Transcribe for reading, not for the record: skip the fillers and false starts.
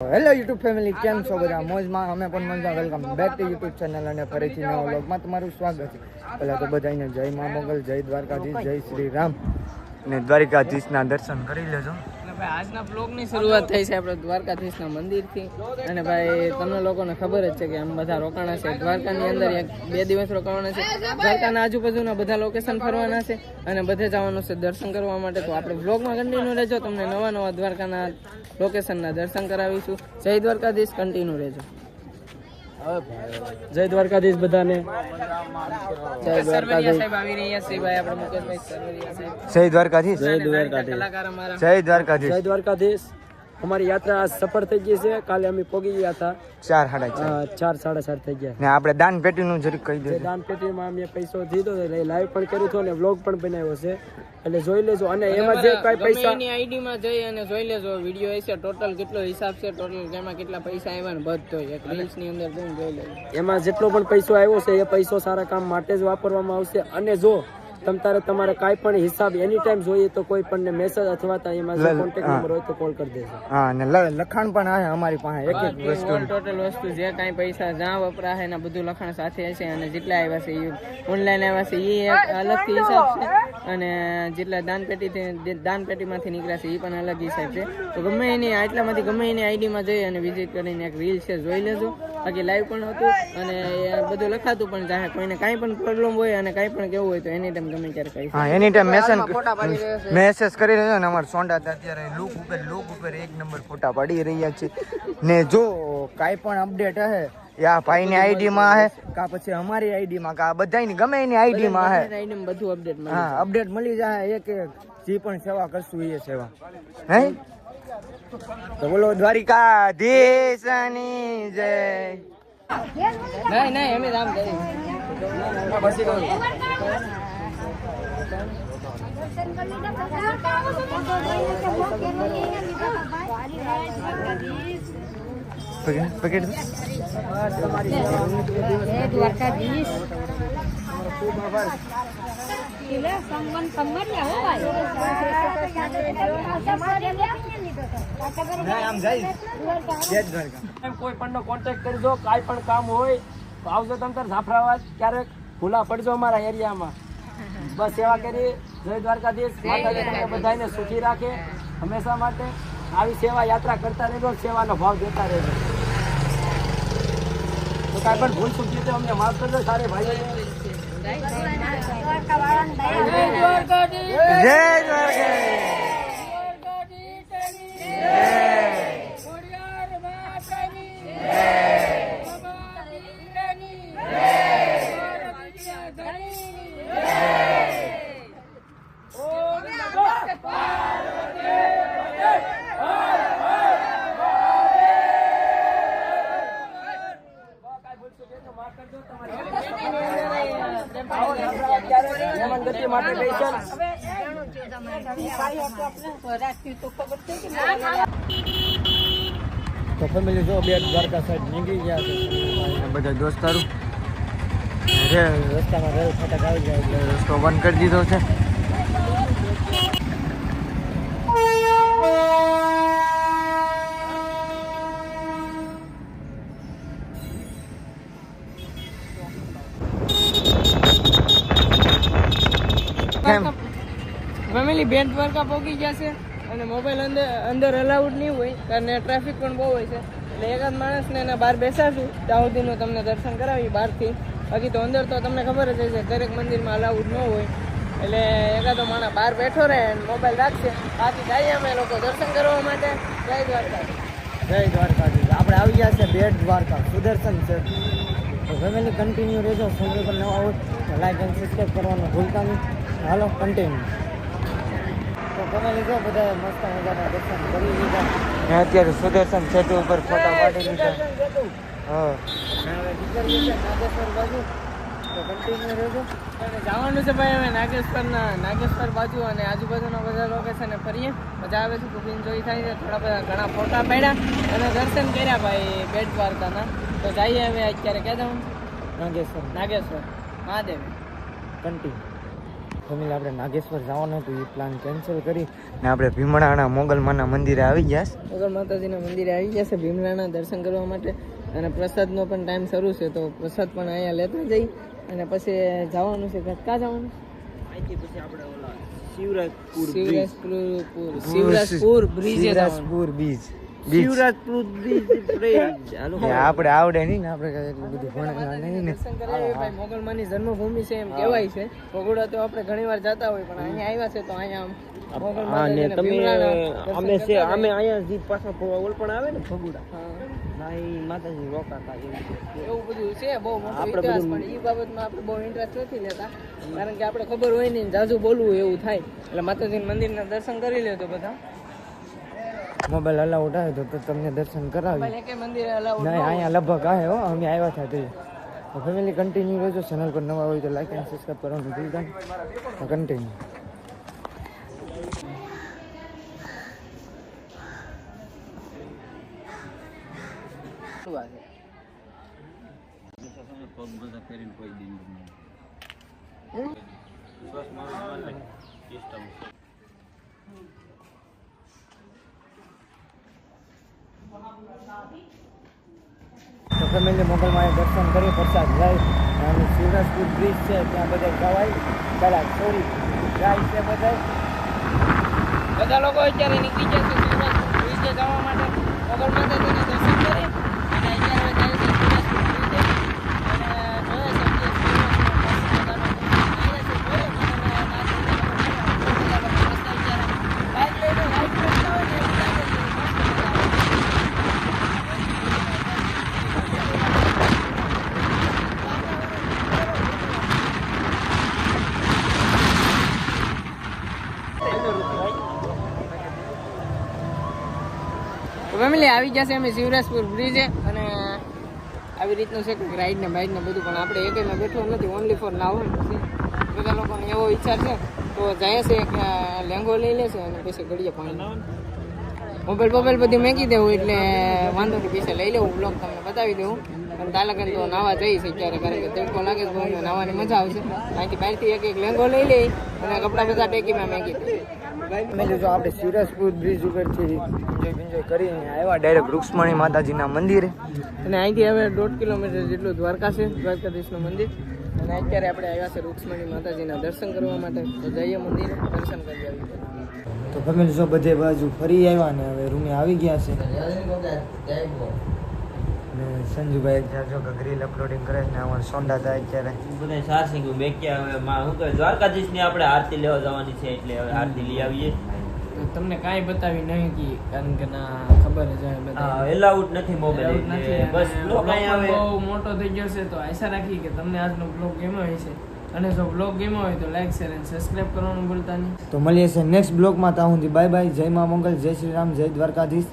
Hello YouTube family, કેમ છો બધા? મોજમાં? અમે પણ મજા. Welcome back to YouTube channel અને ફરીથી નવા વ્લોગમાં તમારું સ્વાગત છે. પહેલાં તો બધાને જય મા મોગલ, જય દ્વારકાધીશ, જય શ્રી રામ અને દ્વારકાધીશના દર્શન કરી લેજો. ભાઈ આજના બ્લોગની શરૂઆત થઈ છે આપણે દ્વારકાધીશના મંદિરથી. અને ભાઈ તમને લોકોને ખબર જ છે કે આમ બધા રોકાણા છે દ્વારકાની અંદર. 1-2 દિવસ રોકાવાના છે. દ્વારકાના આજુબાજુના બધા લોકેશન ફરવાના છે અને બધે જવાનું છે દર્શન કરવા માટે. તો આપણે બ્લોગમાં કન્ટિન્યુ રહેજો, તમને નવા દ્વારકાના લોકેશનના દર્શન કરાવીશું. જય દ્વારકાધીશ, કન્ટિન્યુ રહેજો. જય દ્વારકાધીશ બધાને. સરવરિયા સાહેબ આવી રહ્યા છે ભાઈ, આપણે મુકેશભાઈ સરવરિયા સાહેબ. જય દ્વારકાધીશ, જય દ્વારકાધીશ, કલાકાર અમારા. જય દ્વારકાધીશ, જય દ્વારકાધીશ. અમારી યાત્રા સફળ થઈ ગઈ છે. કાલે અમે પહોંચી ગયા હતા 4:30 થઈ ગયા. ને આપણે દાન પેટીનું જરીક કહી દે. દાન પેટીમાં અમે પૈસો દીધો, લાઈવ પણ કર્યું હતું અને વ્લોગ પણ બનાવ્યો છે, એટલે જોઈ લેજો. અને એમાં જે કઈ પૈસા એની આઈડીમાં જઈ અને જોઈ લેજો. વિડીયો હશે ટોટલ કેટલો હિસાબ છે, ટોટલ એમાં કેટલા પૈસા આવ્યા ને બધો એક રીલ્સ ની અંદર જોઈને જોઈ લેજો. એમાં જેટલો પણ પૈસો આવ્યો છે એ પૈસો સારા કામ માટે જ વાપરવામાં આવશે. અને જો તમારે કાંઈ પણ હિસાબ એની ટાઈમ જોઈએ તો કોઈ પણ મેસેજ અથવા એમાં જે કોન્ટેક્ટ નંબર હોય તો કોલ કરી દેજો. હા, અને લખાણ પણ આવે અમારી પાસે એક વસ્તુ, ટોટલ વસ્તુ જે કાંઈ પૈસા જ્યાં વપરાય એના બધું લખાણ સાથે હશે. અને જેટલા આવ્યા છે એ ઓનલાઈન આવ્યા છે એ એક અલગથી હિસાબ છે. અને જેટલા દાન પેટીમાંથી નીકળ્યા છે એ પણ અલગ હિસાબ છે. તો ગમે એની આઈડીમાં જઈ અને વિઝિટ કરીને એક રીલ છે જોઈ લેજો. બાકી લાઈવ પણ હતું અને બધું લખાતું પણ જાય. કોઈને કાંઈ પણ પ્રોબ્લેમ હોય અને કાંઈ પણ કેવું હોય તો એની ટાઈમ ગમે ત્યારે કહી. હા, એની ટાઈમ મેસેજ કરી લેજો ને. અમારે સોંડા અત્યારે લુક ઉપર 1 નંબર ફોટા પાડી રહ્યા છે. ને જો કાંઈ પણ અપડેટ હે યા ભાઈની આઈડીમાં હે કા પછી અમારી આઈડીમાં કા બધાની ગમે એની આઈડીમાં હે બધું અપડેટ. હા, અપડેટ મળી જાય. એક જે પણ સેવા કરશું એ સેવા હે. તો બોલો દ્વારિકાધીશની જય. નહીં અમે રામ કરી પકડ દ્વારકાધીશ કોઈ પણ નો કોન્ટેક્ટ કરજો. કાંઈ પણ કામ હોય તો આવજો તમતાર જાફરાબાદ. ક્યારેક ભૂલા પડજો અમારા એરિયામાં. બસ સેવા કરી. જય દ્વારકાધીશ. માતાજી તમને બધાને સુખી રાખે હંમેશા માટે. આવી સેવા યાત્રા કરતા રહેજો, સેવાનો ભાવ દેતા રહેજો. તો કાંઈ પણ ભૂલ ચૂકી તો અમને માફ કરજો સારે ભાઈ. જય દ્વારકાધીશ. તો ફેમિલી જો બે દ્વારકા સાઈડ નીકળી ગયા છે બધા દોસ્તારો. રસ્તામાં રેલ ફાટક આવી જાય એટલે રસ્તો બંધ કરી દીધો છે. ફેમિલી બેટ દ્વારકા પહોંચી ગયા છે અને મોબાઈલ અંદર અલાઉડ નહીં હોય કારણ ટ્રાફિક પણ બહુ હોય છે. એટલે એકાદ માણસને એના બહાર બેસાડશું ત્યાં સુધીનું તમને દર્શન કરાવી બહારથી. બાકી તો અંદર તો તમને ખબર જ હશે દરેક મંદિરમાં અલાઉડ ન હોય. એટલે એકાદો માણસ બહાર બેઠો રહે અને મોબાઈલ રાખશે. બાકી જઈએ અમે લોકો દર્શન કરવા માટે. જય દ્વારકાધીશ. જય દ્વારકાધીશ. આપણે આવી ગયા છે બેટ દ્વારકા સુદર્શન છે. તો ફેમિલી કન્ટિન્યુ રહેજો. ચેનલ પર નવા હોય તો લાઈક અને સબસ્ક્રાઈબ કરવાનું ભૂલતા નહીં. હાલો કન્ટિન્યુ. તો ફેમિલી જો બધા મસ્ત મજાના દર્શન કરી લીધા. અત્યારે સુદર્શન સેતુ ઉપર ફોટા પાડી લીધા. હા, નાગેશ્વર બાજુ. તો કન્ટિન્યુ રહેજો. અને જવાનું છે ભાઈ અમે નાગેશ્વર બાજુ અને આજુબાજુના બધા લોકેશને ફરીએ. મજા આવે છે, ખૂબ એન્જોય થાય છે. ઘણા ફોટા પાડ્યા અને દર્શન કર્યા ભાઈ બેટ દ્વારકાના. તો જઈએ હવે અત્યારે ક્યાં જવાનું? નાગેશ્વર મહાદેવ કન્ટિન્યુ. ફેમિલી આપણે નાગેશ્વર જવાનું હતું, એ પ્લાન કેન્સલ કરી ને આપણે ભીમરાણા મોગલમાના મંદિરે આવી ગયા છે. મોગલ માતાજીના મંદિરે આવી ગયા છે ભીમરાણા દર્શન કરવા માટે, અને પ્રસાદનો પણ ટાઈમ શરૂ છે, તો પ્રસાદ પણ અહીંયા લેતા જઈ અને પછી જવાનું છે. ક્યાં જવાનું? શિવરાજપુર બ્રિજે શિવરાજપુર બીચ. આપણે આવડે નહીં ને, આપણે એટલું બધું ભણેલા નહીં ને. દર્શન કરાવીએ ભાઈ. મોગલમાની જન્મભૂમિ છે એમ કહેવાય છે. ભગોડા તો આપણે ઘણી વાર જતા હોય, પણ અહીંયા આવ્યા છે તો અહીંયા મોગલ માતાજીને ભીમરાણા દર્શન કરતા અમે અહીંયા જી પાછા ઓલ પણ આવે ને ભગુડા, હા. માતાજી રોકાતા એવું બધું છે બહુ મોટો ઇતિહાસ, પણ એ બાબતમાં આપણે બહુ ઇન્ટરેસ્ટ નથી લેતા, કારણ કે આપણે ખબર હોય નહીં, જાજુ બોલવું એવું થાય. એટલે માતાજીના મંદિરના દર્શન કરી લે તો બધા. મોબાઈલ અલાઉડ આવે તો તમને દર્શન કરાવી. એક મંદિરે અલાઉડ નહીં, અહીંયા લગભગ આવે હો, અમે આવ્યા હતા તે. ફેમિલી કન્ટિન્યુ રહેજો. ચેનલ પર નવા હોય તો લાઈક એન્ડ સબસ્ક્રાઈબ કરવાનું ભૂલતા નહીં. કન્ટિન્યુ. તો ફેમિલી મોગલમાં દર્શન કરી પ્રસાદ જાય અને શિવરાજપુર બ્રિજ છે ત્યાં બધા જવાય. પહેલાં સોરી જાય છે બધા લોકો અત્યારે નીકળી જશે શિવરાજપુર બ્રિજે જવા માટે. મોગલ માતાજીના દર્શન કરી અને અત્યારે જાય છે શિવરાજપુર બ્રિજે. અને જોઈએ છે ફેમિલી આવી જશે અમે શિવરાજપુર બ્રિજે. અને આવી રીતનું છે કે રાઈડ ને બાઈડ ને બધું, પણ આપણે એકમાં બેઠો નથી, ઓનલી ફોર નાવું. બધા લોકોને એવો વિચાર છે તો જાય છે એક લેંગો લઈ લેશે અને પછી ઘડીએ પાણી મોબાઈલ બધી મેકી દેવું, એટલે વાંધો નહીં, પૈસા લઈ લેવું, બ્લોગ તમને બતાવી દેવું. અને તાલગન તો નાવા જઈશ અત્યારે, કારણ કે તડકો લાગે છે બહુ, નાવાની મજા આવશે. અહીંથી બહારથી એક લેંગો લઈ લઈ અને કપડાં બધા ટેકીમાં મેકી દે. જો આપણે શિવરાજપુર બ્રિજ ઉપરથી એન્જોય કરીને આવ્યા ડાયરેક્ટ રૂક્ષ્મણી માતાજીના મંદિરે. અને અહીંથી હવે 1.5 કિલોમીટર જેટલું દ્વારકા છે, દ્વારકાધીશનું મંદિર. અને અત્યારે આપણે આવ્યા છે રૂક્ષ્મણી માતાજીના દર્શન કરવા માટે, તો જઈએ મંદિરે દર્શન કરી આવીએ. તો ફેમિલી જો બધે બાજુ ફરી આવ્યા ને હવે રૂમે આવી ગયા છે. ને સંજુભાઈ જો ગ્રીલ અપલોડિંગ કરે છે ને અમારે સોંડા થાય અત્યારે બધા સાસી ગયું મેં કે હવે શું કહે દ્વારકાધીશ ની આપણે આરતી લેવા જવાની છે, એટલે હવે આરતી લઈ આવીએ. તો તમને કાંઈ બતાવી નહીં કે, કારણ કે ના ખબર જ હોય બધા એલાઉડ નથી મોબાઈલ, નથી. એટલે બસ બ્લોગ અહીં આવે. બહુ મોટો થઈ ગયો છે, તો આશા રાખી કે તમને આજનો બ્લોગ ગમ્યો હશે. અને જો બ્લોગ ગમ્યો હોય તો લાઈક શેર અને સબસ્ક્રાઈબ કરવાનું ભૂલતા નહીં. તો મળીએ છે નેક્સ્ટ બ્લોગમાં. ત્યાં સુધી બાય બાય. જય મા મંગલ, જય શ્રી રામ, જય દ્વારકાધીશ.